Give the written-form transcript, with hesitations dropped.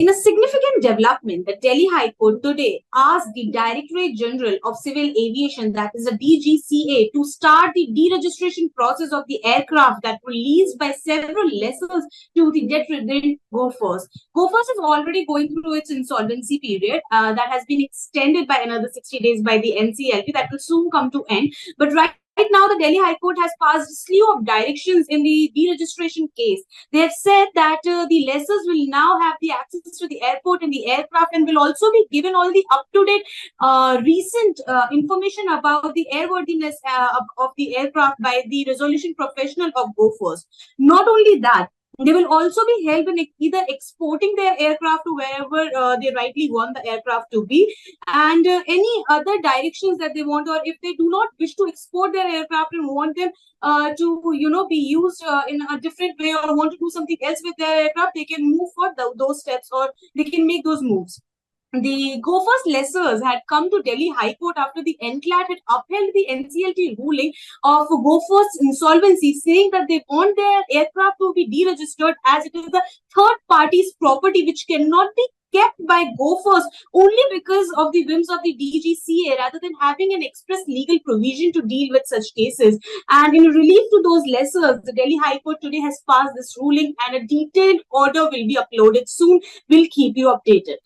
In a significant development, the Delhi High Court today asked the Directorate General of Civil Aviation, that is the DGCA, to start the deregistration process of the aircraft that were leased by several lessors to the debt-ridden Gophers. Gophers is already going through its insolvency period that has been extended by another 60 days by the NCLT that will soon come to end. But right now, the Delhi High Court has passed a slew of directions in the deregistration case. They have said that the lessors will now have the access to the airport and the aircraft, and will also be given all the up-to-date recent information about the airworthiness of the aircraft by the resolution professional of Gophers. Not only that, they will also be helped in either exporting their aircraft to wherever they rightly want the aircraft to be, and any other directions that they want, or if they do not wish to export their aircraft and want them to be used in a different way, or want to do something else with their aircraft, they can move for those steps, or they can make those moves. The Gophers lessors had come to Delhi High Court after the NCLAT had upheld the NCLT ruling of Gophers insolvency, saying that they want their aircraft to be deregistered as it is the third party's property, which cannot be kept by Gophers only because of the whims of the DGCA, rather than having an express legal provision to deal with such cases. And in relief to those lessors, the Delhi High Court today has passed this ruling, and a detailed order will be uploaded soon. We'll keep you updated.